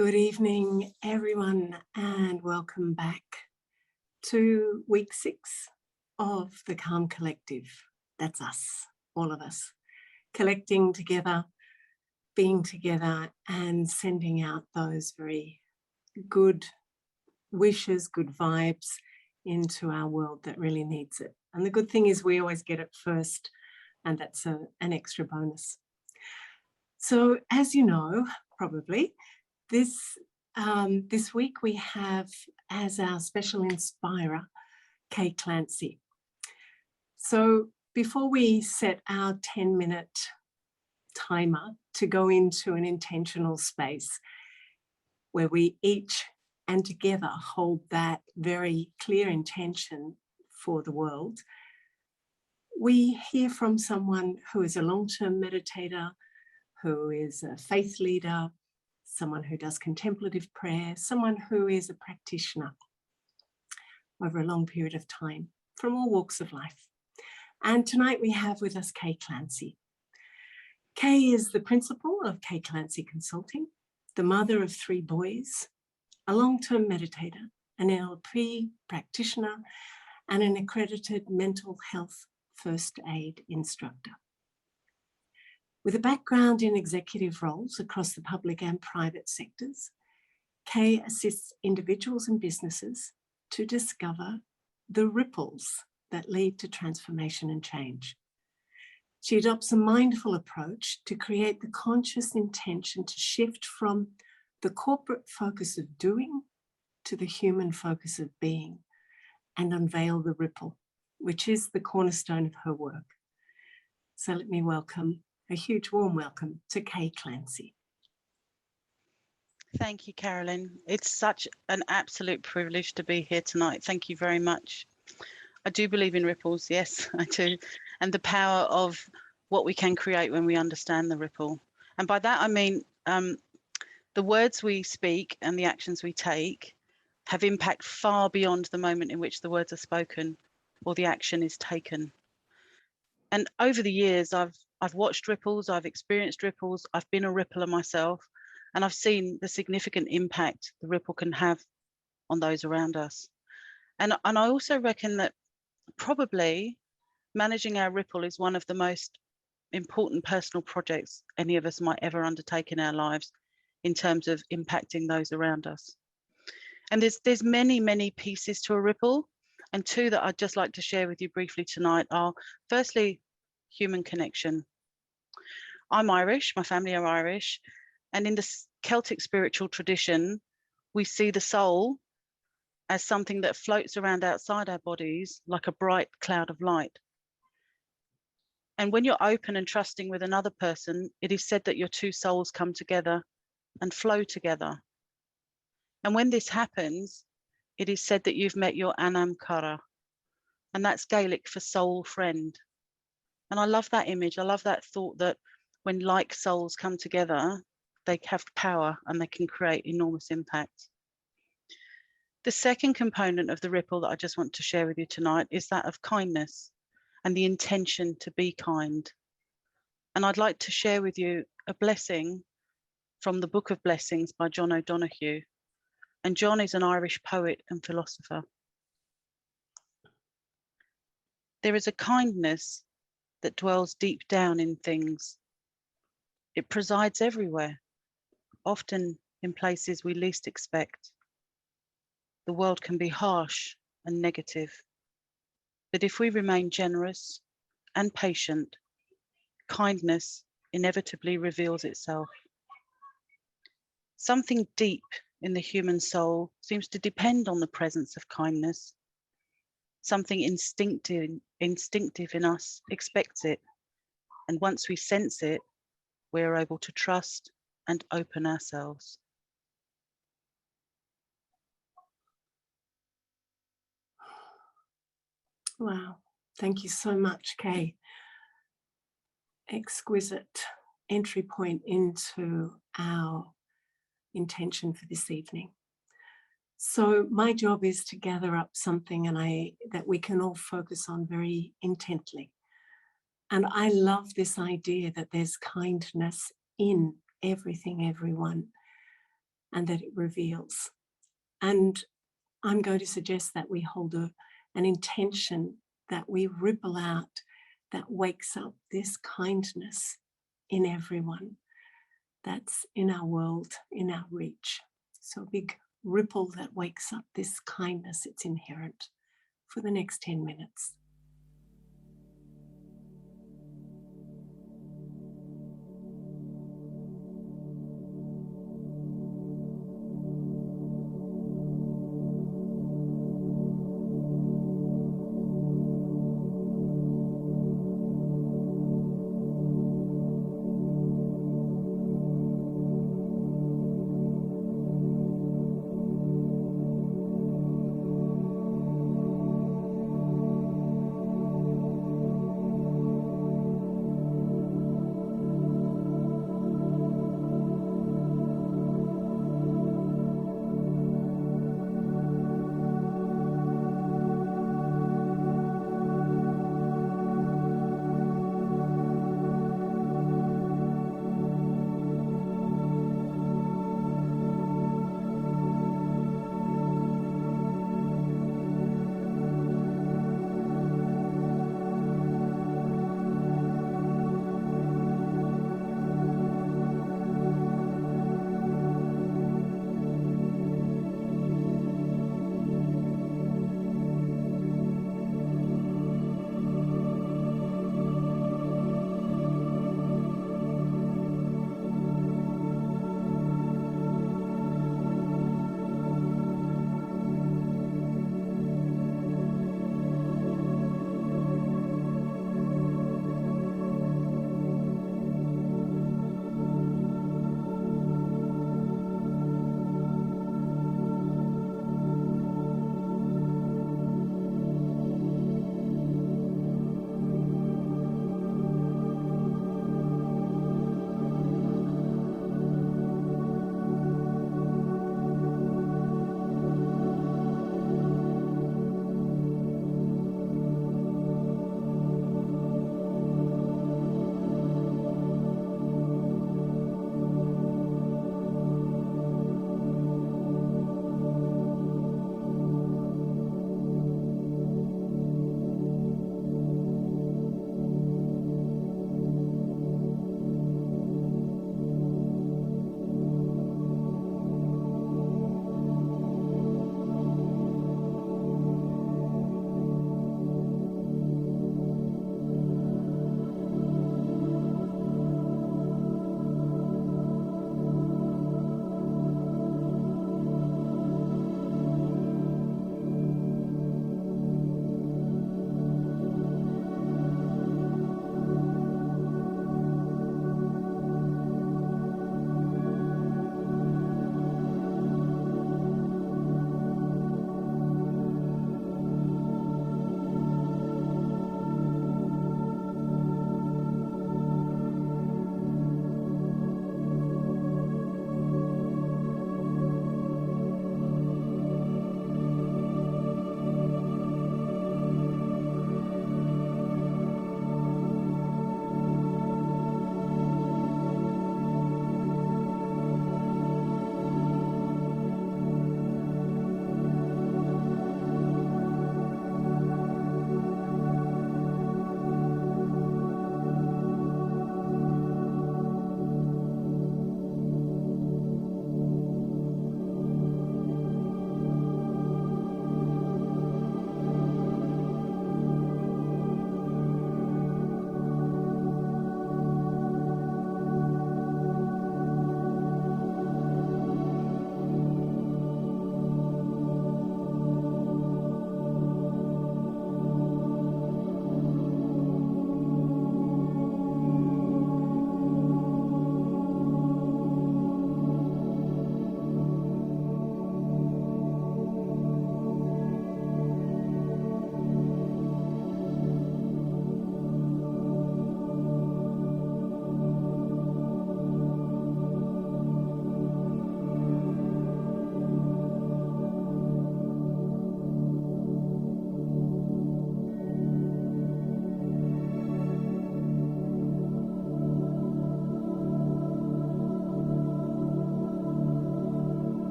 Good evening, everyone, and welcome back to week 6 of the Calm Collective. That's us, all of us, collecting together, being together, and sending out those very good wishes, good vibes into our world that really needs it. And the good thing is we always get it first, and that's an extra bonus. So as you know, probably, this week we have as our special inspirer, Clancy. So before we set our 10-minute timer to go into an intentional space where we each and together hold that very clear intention for the world, we hear from someone who is a long-term meditator, who is a faith leader, someone who does contemplative prayer, someone who is a practitioner over a long period of time from all walks of life. And tonight we have with us Clancy. Kay is the principal of Clancy Consulting, the mother of 3 boys, a long-term meditator, an NLP practitioner, and an accredited mental health first aid instructor. With a background in executive roles across the public and private sectors, Kay assists individuals and businesses to discover the ripples that lead to transformation and change. She adopts a mindful approach to create the conscious intention to shift from the corporate focus of doing to the human focus of being and unveil the ripple, which is the cornerstone of her work. So let me welcome a huge warm welcome to Clancy. Thank you, Carolyn. It's such an absolute privilege to be here tonight. Thank you very much. I do believe in ripples, yes, I do. And the power of what we can create when we understand the ripple. And by that, I mean, the words we speak and the actions we take have impact far beyond the moment in which the words are spoken or the action is taken. And over the years, I've watched ripples, I've experienced ripples, I've been a rippler myself, and I've seen the significant impact the ripple can have on those around us. And I also reckon that probably managing our ripple is one of the most important personal projects any of us might ever undertake in our lives in terms of impacting those around us. And there's many pieces to a ripple, and 2 that I'd just like to share with you briefly tonight are, firstly, human connection. I'm Irish, my family are Irish, and in the Celtic spiritual tradition, we see the soul as something that floats around outside our bodies like a bright cloud of light. And when you're open and trusting with another person, it is said that your 2 souls come together and flow together. And when this happens, it is said that you've met your Anam Cara, and that's Gaelic for soul friend. And I love that image. I love that thought that when like souls come together, they have power and they can create enormous impact. The second component of the ripple that I just want to share with you tonight is that of kindness and the intention to be kind. And I'd like to share with you a blessing from the Book of Blessings by John O'Donoghue. And John is an Irish poet and philosopher. There is a kindness that dwells deep down in things. It presides everywhere, often in places we least expect. The world can be harsh and negative, but if we remain generous and patient, kindness inevitably reveals itself. Something deep in the human soul seems to depend on the presence of kindness. Something instinctive in us expects it, and once we sense it, we are able to trust and open ourselves. Wow, thank you so much, Kay. Exquisite entry point into our intention for this evening. So my job is to gather up something that we can all focus on very intently. And I love this idea that there's kindness in everything, everyone. and that it reveals. And I'm going to suggest that we hold an intention that we ripple out, that wakes up this kindness in everyone that's in our world, in our reach. So a big ripple that wakes up this kindness, it's inherent, for the next 10 minutes.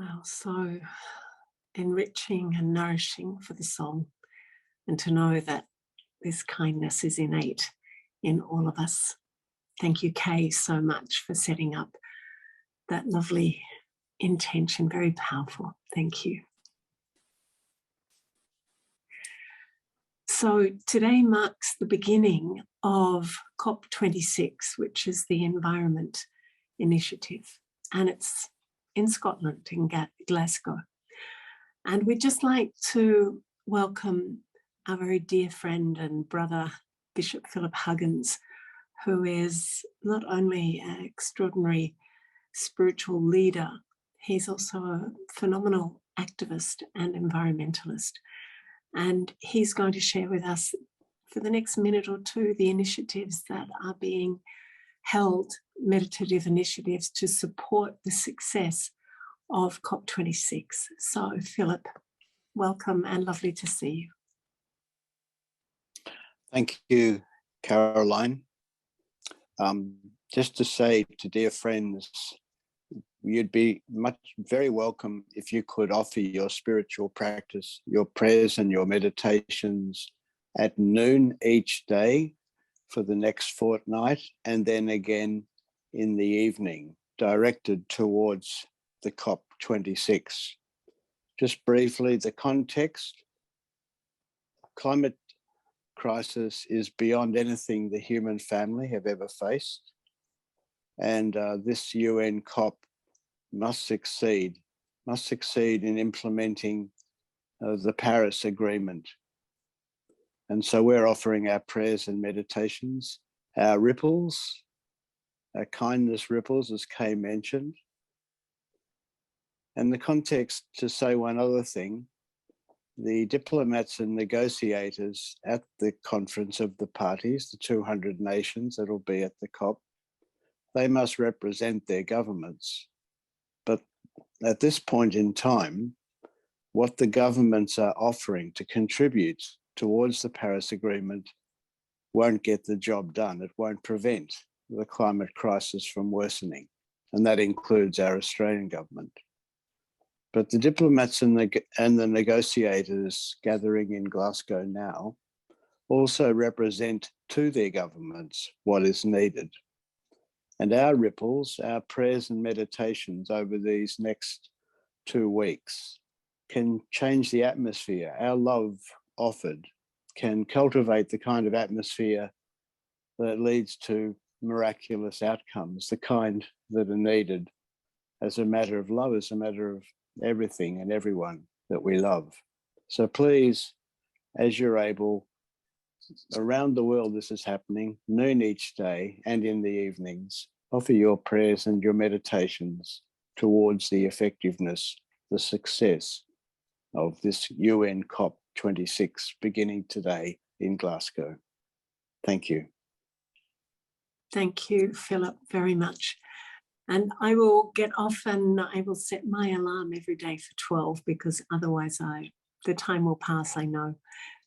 Wow, so enriching and nourishing for the soul, and to know that this kindness is innate in all of us. Thank you, Kay, so much for setting up that lovely intention. Very powerful. Thank you. So today marks the beginning of COP26, which is the Environment Initiative, and it's in Scotland, in Glasgow. And we'd just like to welcome our very dear friend and brother, Bishop Philip Huggins, who is not only an extraordinary spiritual leader, he's also a phenomenal activist and environmentalist. And he's going to share with us for the next minute or two the initiatives that are being held, meditative initiatives to support the success of COP26. So Philip, welcome and lovely to see you. Thank you, Caroline. Just to say to dear friends, you'd be very welcome if you could offer your spiritual practice, your prayers and your meditations at noon each day for the next fortnight, and then again in the evening, directed towards the COP26. Just briefly, the context: climate crisis is beyond anything the human family have ever faced. And this UN COP must succeed in implementing the Paris Agreement. And so we're offering our prayers and meditations, our ripples, our kindness ripples, as Kay mentioned. And the context, to say one other thing, the diplomats and negotiators at the conference of the parties, the 200 nations that will be at the COP, they must represent their governments. But at this point in time, what the governments are offering to contribute towards the Paris Agreement won't get the job done. It won't prevent the climate crisis from worsening. And that includes our Australian government. But the diplomats and the negotiators gathering in Glasgow now also represent to their governments what is needed. And our ripples, our prayers and meditations over these next 2 weeks can change the atmosphere. Our love offered can cultivate the kind of atmosphere that leads to miraculous outcomes, the kind that are needed as a matter of love, as a matter of everything and everyone that we love. So please, as you're able, around the world this is happening, noon each day and in the evenings, offer your prayers and your meditations towards the effectiveness, the success of this UN COP26 beginning today in Glasgow. Thank you. Thank you, Philip, very much. And I will get off and I will set my alarm every day for 12, because otherwise the time will pass, I know.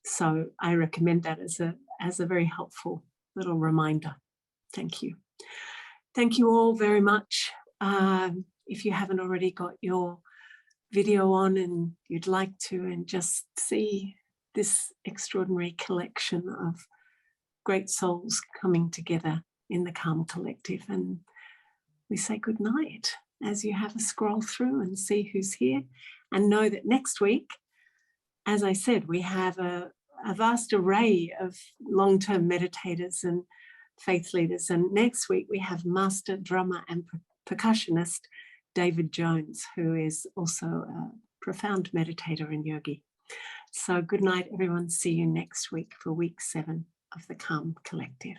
So I recommend that as a very helpful little reminder. Thank you. Thank you all very much. If you haven't already got your video on and you'd like to, and just see this extraordinary collection of great souls coming together in the Calm Collective. And we say good night as you have a scroll through and see who's here, and know that next week, as I said, we have a vast array of long-term meditators and faith leaders. And next week we have master drummer and percussionist David Jones, who is also a profound meditator and yogi. So good night, everyone. See you next week for week 7 of the Calm Collective.